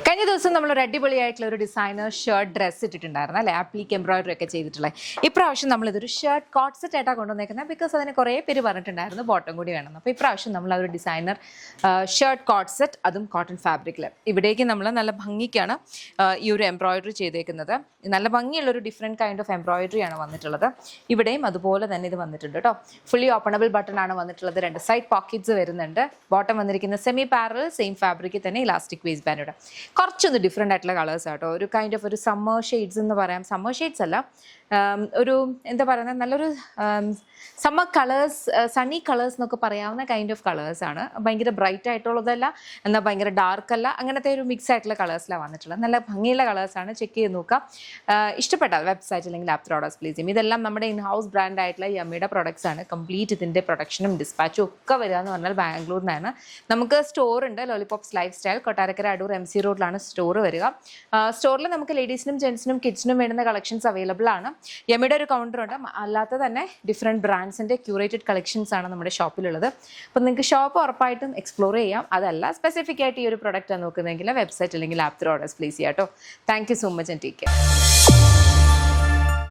കഴിഞ്ഞ ദിവസം നമ്മൾ ഒരു അടിപൊളിയായിട്ടുള്ള ഒരു ഡിസൈനർ ഷർട്ട് ഡ്രസ്സ് ഇട്ടിട്ടുണ്ടായിരുന്നു അല്ലേ, ആപ്ലിക്ക് എംബ്രോയിഡറി ഒക്കെ ചെയ്തിട്ടുള്ളത്. ഇപ്രാവശ്യം നമ്മളിതൊരു ഷർട്ട് കോട്ട് സെറ്റ് ആയിട്ടാണ് കൊണ്ടുവന്നേക്കുന്നത്. ബിക്കോസ് അതിന് കുറേ പേര് പറഞ്ഞിട്ടുണ്ടായിരുന്നു ബോട്ടം കൂടി വേണം. അപ്പോൾ ഇപ്രാവശ്യം നമ്മൾ അതൊരു ഡിസൈനർ ഷർട്ട് കോട്ട് സെറ്റ്, അതും കോട്ടൺ ഫാബ്രിക്കിൽ. ഇവിടേക്ക് നമ്മൾ നല്ല ഭംഗിക്കാണ് ഈ ഒരു എംബ്രോയിഡറി ചെയ്തേക്കുന്നത്. നല്ല ഭംഗിയുള്ളൊരു ഡിഫറെൻറ്റ് കൈൻഡ് ഓഫ് എംബ്രോയിഡറി ആണ് വന്നിട്ടുള്ളത്. ഇവിടെയും അതുപോലെ തന്നെ ഇത് വന്നിട്ടുണ്ട് കേട്ടോ. ഫുള്ളി ഓപ്പണബിൾ ബട്ടൺ ആണ് വന്നിട്ടുള്ളത്. 2 സൈഡ് പോക്കറ്റ്സ് വരുന്നുണ്ട്. ബോട്ടം വന്നിരിക്കുന്ന സെമി പാരലൽ സെയിം ഫാബ്രിക്കിൽ തന്നെ ഇലാസ്റ്റിക് വേസ്റ്റ് ബാൻഡ്. കുറച്ചൊന്ന് ഡിഫറെൻ്റ് ആയിട്ടുള്ള കളേഴ്സ് ആട്ടോ. ഒരു കൈൻഡ് ഓഫ് ഒരു സമ്മർ ഷെയ്ഡ്സ് എന്ന് പറയാം. സമ്മർ ഷെയ്ഡ്സ് അല്ല, ഒരു എന്താ പറയുന്നത്, നല്ലൊരു സമ്മർ കളേഴ്സ്, സണ്ണി കളേഴ്സ് എന്നൊക്കെ പറയാവുന്ന കൈൻഡ് ഓഫ് കളേഴ്സ് ആണ്. ഭയങ്കര ബ്രൈറ്റ് ആയിട്ടുള്ളതല്ല, എന്നാൽ ഭയങ്കര ഡാർക്ക് അല്ല, അങ്ങനത്തെ ഒരു മിക്സ് ആയിട്ടുള്ള കളേഴ്സിലാണ് വന്നിട്ടുള്ളത്. നല്ല ഭംഗിയുള്ള കളേഴ്സാണ്. ചെക്ക് ചെയ്ത് നോക്കാം. ഇഷ്ടപ്പെട്ടാൽ വെബ്സൈറ്റ് അല്ലെങ്കിൽ ആപ്പ് ഓർഡേഴ്സ് പ്ലേസ് ചെയ്യും. ഇതെല്ലാം നമ്മുടെ ഇൻ ഹൗസ് ബ്രാൻഡ് ആയിട്ടുള്ള യമ്മിയുടെ പ്രൊഡക്ട്സ് ആണ്. കംപ്ലീറ്റ് ഇതിൻ്റെ പ്രൊഡക്ഷനും ഡിസ്പാച്ചും ഒക്കെ വരിക എന്ന് പറഞ്ഞാൽ ബാംഗ്ലൂരിൽ നിന്നാണ്. നമുക്ക് സ്റ്റോർ ഉണ്ട്, lollipops life style, Kottarakkara Adoor MC റോഡിലാണ് സ്റ്റോർ വരിക. സ്റ്റോറിൽ നമുക്ക് ലേഡീസിനും ജെൻസിനും കിഡ്സിനും വേണ്ടുന്ന കളക്ഷൻസ് അവൈലബിൾ ആണ്. യമ്മിയുടെ ഒരു കൗണ്ടർ ഉണ്ട്. അല്ലാത്ത തന്നെ ഡിഫറെൻറ്റ് ബ്രാൻഡ്സിൻ്റെ ക്യൂറേറ്റഡ് കളക്ഷൻസ് ആണ് നമ്മുടെ ഷോപ്പിലുള്ളത്. അപ്പോൾ നിങ്ങൾക്ക് ഷോപ്പ് ഉറപ്പായിട്ടും എക്സ്പ്ലോർ ചെയ്യാം. അതല്ല സ്പെസിഫിക് ആയിട്ട് ഈ ഒരു പ്രൊഡക്റ്റ് നോക്കുന്നതെങ്കിൽ വെബ്സൈറ്റ് അല്ലെങ്കിൽ ആപ്പ് ഓർഡേഴ്സ് പ്ലേസ് ചെയ്യാം കേട്ടോ. Thank you so much and take care.